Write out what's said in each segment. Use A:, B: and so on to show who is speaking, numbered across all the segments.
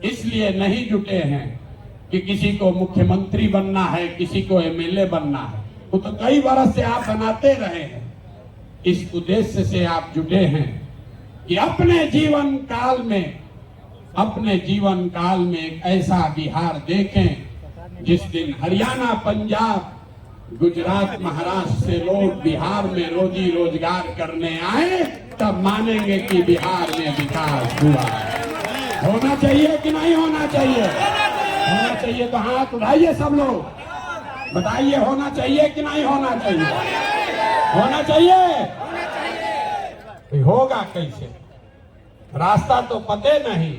A: इसलिए नहीं जुटे हैं कि किसी को मुख्यमंत्री बनना है, किसी को एमएलए बनना है। वो तो कई बरस से आप बनाते रहे हैं। इस उद्देश्य से आप जुटे हैं कि अपने जीवन काल में एक ऐसा बिहार देखें जिस दिन हरियाणा, पंजाब, गुजरात, महाराष्ट्र से लोग बिहार में रोजी रोजगार करने आए, तब मानेंगे कि बिहार में विकास हुआ। होना चाहिए कि नहीं होना चाहिए? होना चाहिए तो हाथ उठाइए सब लोग, बताइए होना चाहिए कि नहीं होना चाहिए? होना चाहिए। होगा कैसे? रास्ता तो पते नहीं।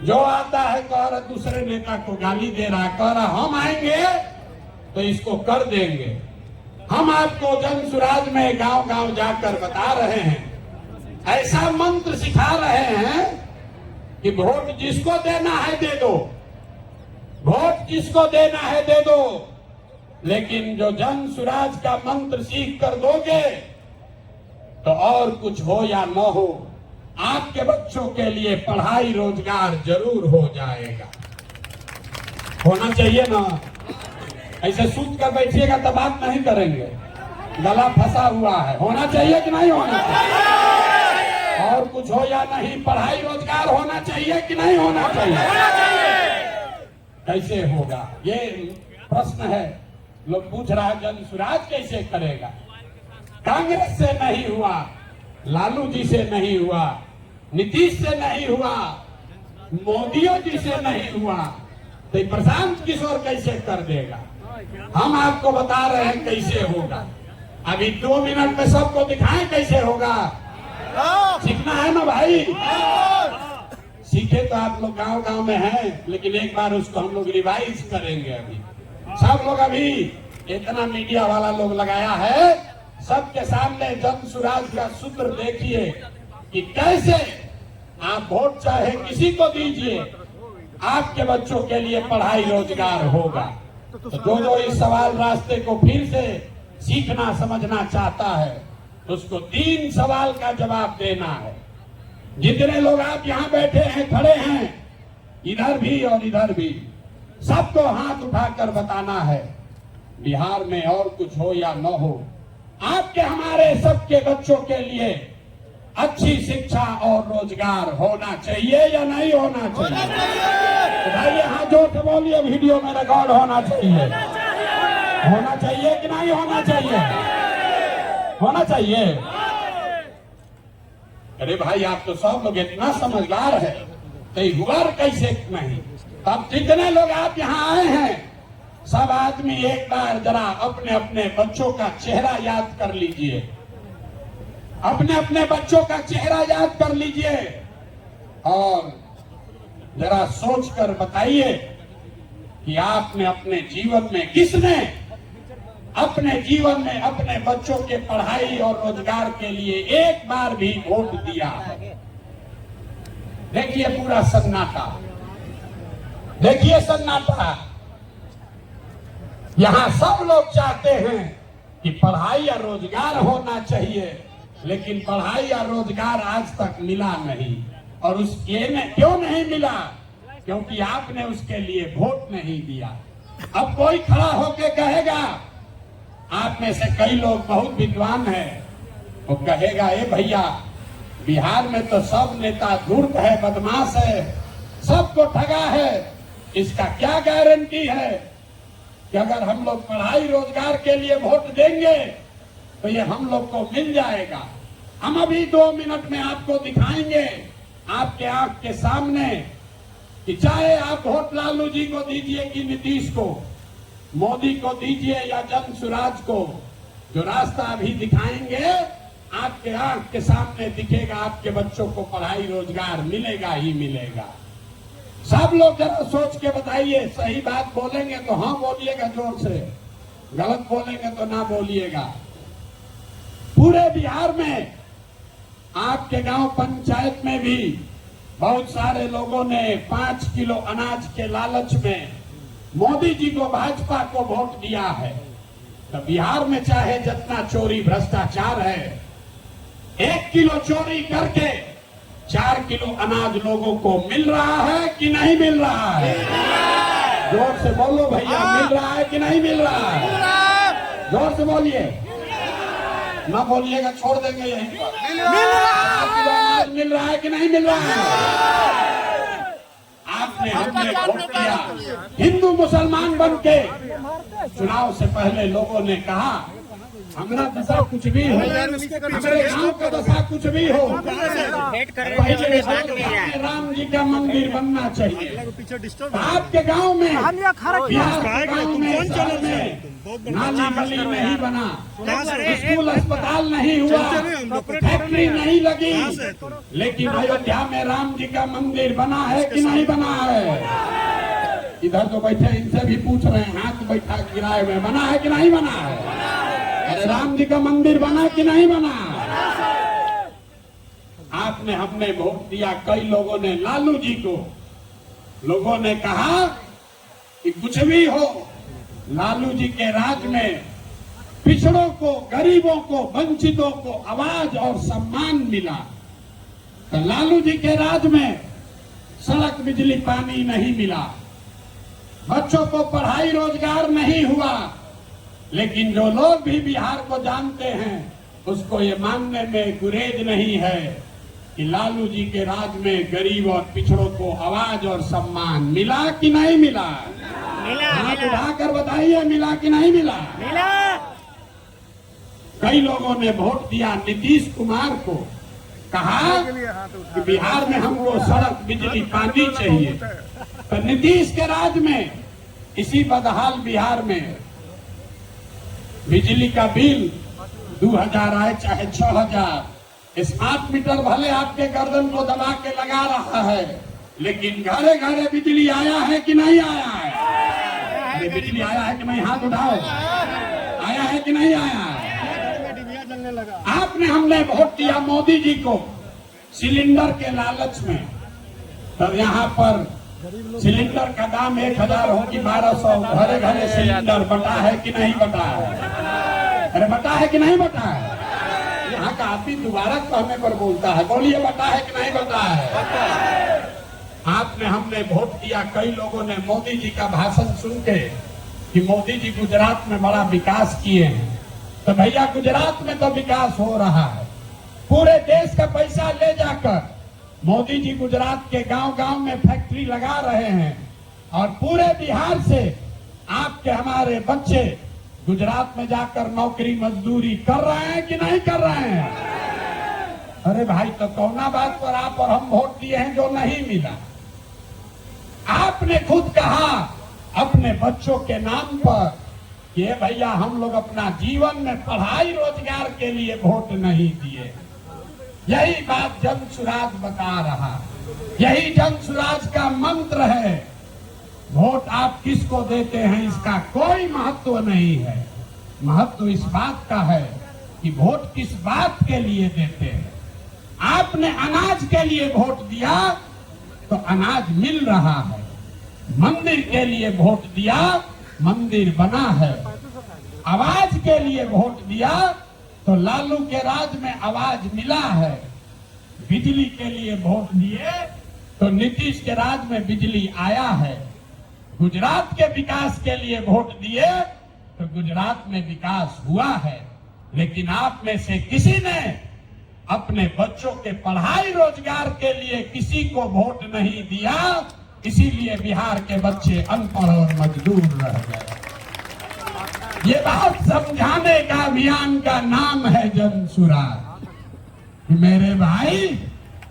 A: जो आता है कह रहा दूसरे नेता को गाली दे रहा, कह रहा हम आएंगे तो इसको कर देंगे। हम आपको जन सुराज में गांव गांव जाकर बता रहे हैं, ऐसा मंत्र सिखा रहे हैं कि वोट जिसको देना है दे दो, वोट जिसको देना है दे दो। लेकिन जो जन सुराज का मंत्र सीख कर दोगे तो और कुछ हो या न हो, आपके बच्चों के लिए पढ़ाई रोजगार जरूर हो जाएगा। होना चाहिए ना? ऐसे सूत कर बैठिएगा तो बात नहीं करेंगे, गला फंसा हुआ है। होना चाहिए कि नहीं होना चाहिए? और कुछ हो या नहीं, पढ़ाई रोजगार होना चाहिए कि नहीं होना चाहिए? कैसे होगा ये प्रश्न है। लोग पूछ रहा है जन सुराज कैसे करेगा? कांग्रेस से नहीं हुआ, लालू जी से नहीं हुआ, नीतीश से नहीं हुआ, मोदी जी से नहीं हुआ, तो प्रशांत किशोर कैसे कर देगा? हम आपको बता रहे हैं कैसे होगा। अभी 2 मिनट में सबको दिखाएं कैसे होगा। सीखना है ना भाई? सीखे तो आप लोग गांव गांव में हैं, लेकिन एक बार उसको हम लोग रिवाइज करेंगे। अभी सब लोग, अभी इतना मीडिया वाला लोग लगाया है, सबके सामने जन सुराज का सूत्र देखिए कि कैसे आप वोट चाहे किसी को दीजिए, आपके बच्चों के लिए पढ़ाई रोजगार होगा। तो जो इस सवाल रास्ते को फिर से सीखना समझना चाहता है, उसको 3 सवाल का जवाब देना है। जितने लोग आप यहाँ बैठे हैं, खड़े हैं, इधर भी और इधर भी, सबको हाथ उठाकर बताना है, बिहार में और कुछ हो या न हो, आपके हमारे सबके बच्चों के लिए अच्छी शिक्षा और रोजगार होना चाहिए या नहीं होना चाहिए? तो भाई यहाँ जो बोलिए, वीडियो में रिकॉर्ड होना चाहिए। होना चाहिए कि नहीं होना चाहिए? होना चाहिए। अरे भाई आप तो सब लोग इतना समझदार है, तो हुआ कैसे नहीं? अब जितने लोग आप यहाँ आए हैं, सब आदमी एक बार जरा अपने अपने बच्चों का चेहरा याद कर लीजिए, अपने अपने बच्चों का चेहरा याद कर लीजिए और जरा सोच कर बताइए कि आपने अपने जीवन में, किसने अपने जीवन में अपने बच्चों के पढ़ाई और रोजगार के लिए एक बार भी वोट दिया है? देखिए पूरा सन्नाटा, देखिए सन्नाटा। यहाँ सब लोग चाहते हैं कि पढ़ाई या रोजगार होना चाहिए, लेकिन पढ़ाई या रोजगार आज तक मिला नहीं। और क्यों नहीं मिला? क्योंकि आपने उसके लिए वोट नहीं दिया। अब कोई खड़ा होके कहेगा, आप में से कई लोग बहुत विद्वान हैं, वो कहेगा ए भैया बिहार में तो सब नेता धूर्त है, बदमाश है, सबको ठगा है, इसका क्या गारंटी है कि अगर हम लोग पढ़ाई रोजगार के लिए वोट देंगे तो ये हम लोग को मिल जाएगा? हम अभी 2 मिनट में आपको दिखाएंगे, आपके आंख के सामने, कि चाहे आप वोट लालू जी को दीजिए कि नीतीश को, मोदी को दीजिए या जन सुराज को, जो रास्ता अभी दिखाएंगे आपके आंख के सामने दिखेगा, आपके बच्चों को पढ़ाई रोजगार मिलेगा ही मिलेगा। सब लोग जरा सोच के बताइए, सही बात बोलेंगे तो हाँ बोलिएगा जोर से, गलत बोलेंगे तो ना बोलिएगा। पूरे बिहार में आपके गांव पंचायत में भी बहुत सारे लोगों ने 5 किलो अनाज के लालच में मोदी जी को, भाजपा को वोट दिया है। तो बिहार में चाहे जितना चोरी भ्रष्टाचार है, 1 किलो चोरी करके 4 किलो अनाज लोगों को मिल रहा है कि नहीं मिल रहा है? जोर से बोलो भैया, मिल रहा है कि नहीं मिल रहा है? जोर से बोलिए, ना बोलिएगा छोड़ देंगे यहीं पर। मिल रहा है कि नहीं मिल रहा है? आपने हमने वोट दिया, हिंदू मुसलमान बन के चुनाव से पहले लोगों ने कहा हमारा दशा कुछ भी हो, हमारे गांव का दशा कुछ भी हो, पहले राम जी का मंदिर बनना चाहिए। आपके गांव में, बिहार गांव में, शहर में नाली गली नहीं बना, स्कूल अस्पताल नहीं हुआ, फैक्ट्री नहीं लगी, लेकिन अयोध्या में राम जी का मंदिर बना है कि नहीं बना है? इधर तो बैठे इनसे भी पूछ रहे हैं, हाथ बैठा गिराए हुए, बना है कि नहीं बना है? अरे राम जी का मंदिर बना कि नहीं बना? आपने हमने वोट दिया, कई लोगों ने लालू जी को, लोगों ने कहा कि कुछ भी हो, लालू जी के राज में पिछड़ों को, गरीबों को, वंचितों को आवाज और सम्मान मिला। तो लालू जी के राज में सड़क, बिजली, पानी नहीं मिला, बच्चों को पढ़ाई रोजगार नहीं हुआ। लेकिन जो लोग भी बिहार को जानते हैं उसको ये मानने में गुरेज नहीं है कि लालू जी के राज में गरीब और पिछड़ों को आवाज और सम्मान मिला कि नहीं मिला? हाथ उठाकर बताइए, मिला कि नहीं मिला? कई लोगों ने वोट दिया नीतीश कुमार को, कहा कि बिहार में हमको सड़क, बिजली, पानी चाहिए। तो नीतीश के राज में इसी बदहाल बिहार में बिजली का बिल 2000 आए चाहे 6000, स्मार्ट मीटर भले आपके गर्दन को दबा के लगा रहा है, लेकिन घरे घरे बिजली आया है कि नहीं आया है? अरे बिजली आया है कि नहीं? हाथ उठाओ, आया है कि नहीं आया है? आपने हमने वोट दिया मोदी जी को सिलेंडर के लालच में। तब यहाँ पर सिलेंडर का दाम 1000 हो कि 1200, घरे घरे सिलेंडर बटा है कि नहीं बटा है? अरे बटा है कि नहीं बटा है? यहाँ का आदमी दोबारा कहने पर बोलता है, बोलिए बटा है कि नहीं बटा है? आपने हमने वोट दिया, कई लोगों ने मोदी जी का भाषण सुन के कि मोदी जी गुजरात में बड़ा विकास किए हैं। तो भैया गुजरात में तो विकास हो रहा है, पूरे देश का पैसा ले जाकर मोदी जी गुजरात के गांव-गांव में फैक्ट्री लगा रहे हैं और पूरे बिहार से आपके हमारे बच्चे गुजरात में जाकर नौकरी मजदूरी कर रहे हैं कि नहीं कर रहे हैं? अरे भाई, तो कौना बात पर आप और हम वोट दिए हैं जो नहीं मिला? आपने खुद कहा अपने बच्चों के नाम पर कि भैया हम लोग अपना जीवन में पढ़ाई रोजगार के लिए वोट नहीं दिए। यही बात जन सुराज बता रहा, यही जन सुराज का मंत्र है। वोट आप किसको देते हैं इसका कोई महत्व नहीं है, महत्व इस बात का है कि वोट किस बात के लिए देते हैं। आपने अनाज के लिए वोट दिया तो अनाज मिल रहा है, मंदिर के लिए वोट दिया, मंदिर बना है, आवाज के लिए वोट दिया तो लालू के राज में आवाज मिला है, बिजली के लिए वोट दिए तो नीतीश के राज में बिजली आया है, गुजरात के विकास के लिए वोट दिए तो गुजरात में विकास हुआ है। लेकिन आप में से किसी ने अपने बच्चों के पढ़ाई रोजगार के लिए किसी को वोट नहीं दिया, इसीलिए बिहार के बच्चे अनपढ़ और मजदूर रह गए। ये बात समझाने का अभियान का नाम है जन सुराज। मेरे भाई,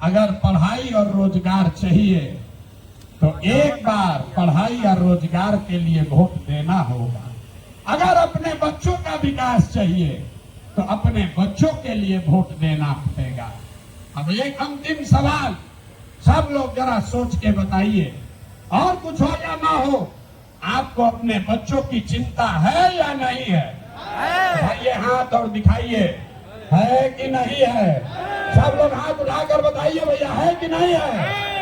A: अगर पढ़ाई और रोजगार चाहिए तो एक बार पढ़ाई और रोजगार के लिए वोट देना होगा। अगर अपने बच्चों का विकास चाहिए तो अपने बच्चों के लिए वोट देना पड़ेगा। अब एक अंतिम सवाल, सब लोग जरा सोच के बताइए, और कुछ हो या ना हो, आपको अपने बच्चों की चिंता है या नहीं है? उठाइए हाथ और दिखाइए, है कि नहीं है? सब लोग हाथ उठाकर बताइए भैया, है कि नहीं है?